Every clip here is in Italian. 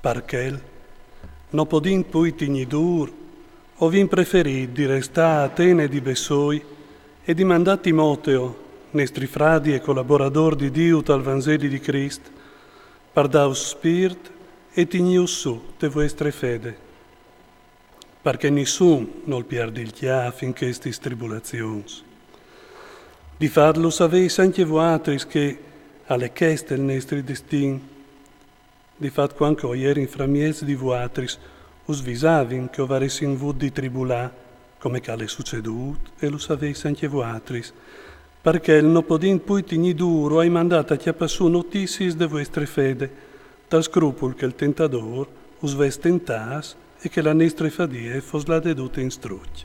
Perché non podin poi tignidur, o vin preferì di restare a Atene di Bessoi e di mandare Timoteo, nostri fradi e collaborador di Dio tal Vangeli di Cristo, per daus spirit e tignius su de vostre fede, perché nessun non perdi il chiaf in queste tribulazioni. Di farlo saveis anche voatris che alle cheste il nostro destin. Di fatto quanto ieri in framies di voatris us visavin che ovaressin vud di tribulà, come cale succedut, e lo saveis anche voatris, perché il non podin pui tigni duro hai mandato a chiappassu noticis de vostre fede, tal scrupul che il tentador us ves tentas e che la nostra fadie fos la dedute in strucci.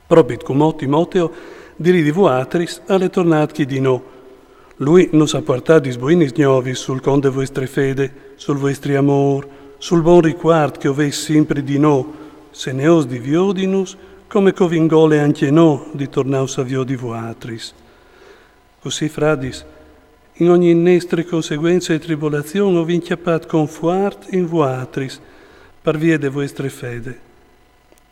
Probit cum Timoteo diri di voatris alle tornatchi di no. Lui non sa portare buinis novis sul conde vostre fede, sul vostri amor, sul buon riguard che oveis sempre di no, se ne os di viodinus, come covingole anche no di tornaus a viodi voatris. Così, fradis, in ogni nestre conseguenza e tribolazione ho vinchiappat confuart in voatris, per via de vostre fede.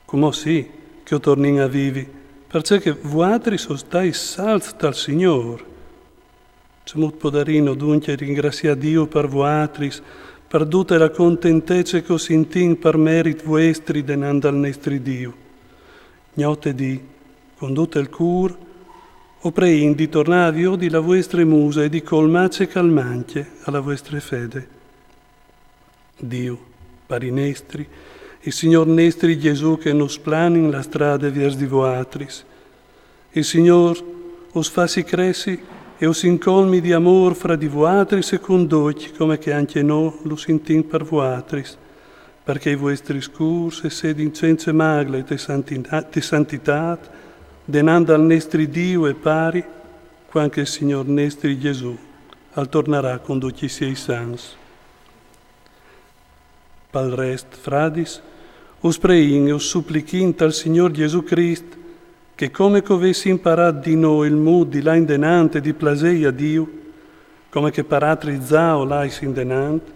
Come sì, che ho tornin a vivi, perché voatris ostais salz dal Signor. Cemut podarino dunque ringrazia Dio per voatris, per tutte la contentezza che sintin per merit vostri denand al nostri Dio. Gnote di, con tutto il cur, o prein di tornare io di la vostra musa e di colmace calmanche alla vostra fede. Dio, pari nestri, il Signor nestri Gesù che nos planin la strada vers di voatris. Il Signor os fassi cressi e os incolmi di amor fra di voatris e condoci, come che anche no lo sintin per voatris, perché i vostri scurs e sed incense magle te santitat, denanda al nestri Dio e pari, quanche il Signor nestri Gesù al tornarà condoci siei sans. Pal rest, fradis, us prein e us supplichin tal Signor Gesù Christ, che come covessi imparato di noi il mood di là in denante di plasei a Dio, come che paratri zao lais in denante,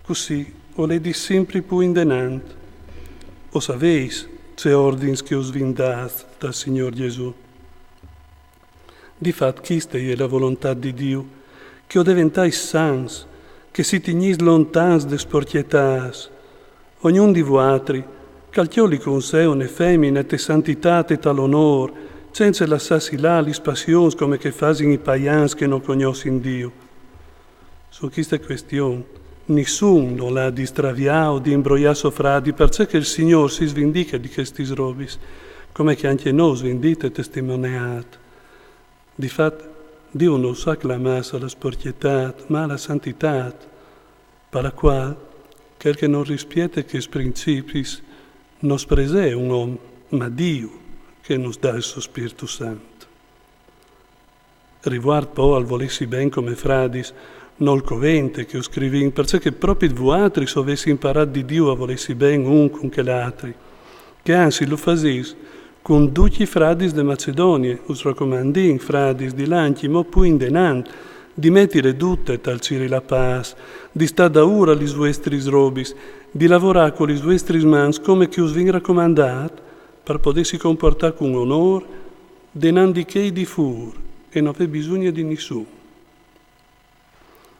così o le di sempre più in denante. O saveis ce ordins che us vindas dal Signor Gesù. Di fat chiste è la volontà di Dio, che o diventais sans, che si tignis lontans de sporchietas, ognun di voatri, calchioli con sé une femmine te santitate tal onor, senza lassassi là lis passions come che fasin i paians che non cognossin Dio. Su questa questione, nessun non l'ha distraviao di imbrogliasso fradi, perché che il Signor si svindica di questi robis, come che anche noi svindite testimoniat. Difatti, Dio non sa clamasse la sporchietat, ma la santitat, per la quale, quel che non rispiete che principis, nos prese un uomo, ma Dio che nos dà il suo Spirito Santo. Riguardo poi al volessi ben come fradis, non il covente che ho scrivin, perché proprio voatri so avessi imparato di Dio a volessi ben un con che l'altri, che anzi lo fasis con tutti i fradis de Macedonia, us raccomandin fradis di l'anchimo poi in denant, di mettere tutte tal ciri la paz, di sta da ora lis vostris robis, di lavorare con lis vostris mans come che us vin raccomandat, per potersi comportare con onor, denandi che di fur, e non aveva bisogno di nessuno.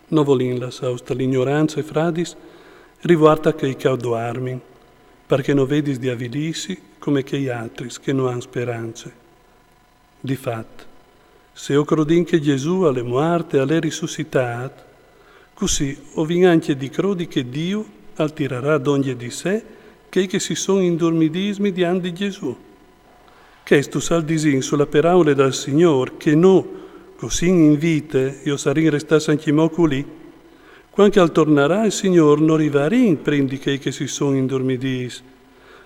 Non volin la sausta l'ignoranza e fradis, riguarda che i caudoarmin, perché non vedis di avilissi come che gli altri che non hanno speranze. Difatti, se ho crodin che Gesù alle morte alle risuscitat, così ho vin anche di crodi che Dio altirerà d'ogni di sé che si sono indormidismi di andi Gesù. Questo sal disin sulla paraule dal Signor che no, così in vite io sarin restasse anche moculi, quando al tornerà il Signor non rivarin prendi che si sono indormidis,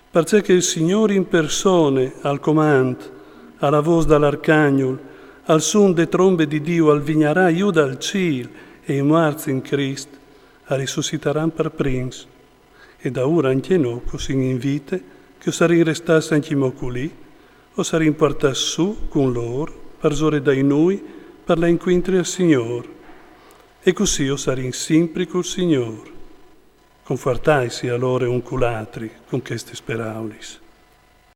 perché il Signore in persone al comand, alla voce dall'arcagnol, al suon de trombe di Dio al vignarà iu dal ciel e i morti in Cristo a risuscitaran per prins. E da ora anche no, così in vite, che sarin restasse anche moculi, o sarin portato su con loro, per zore dai noi, per la incontri al Signor. E così o sarin sempre col Signor. confortaisi allora un culatri con queste speraulis.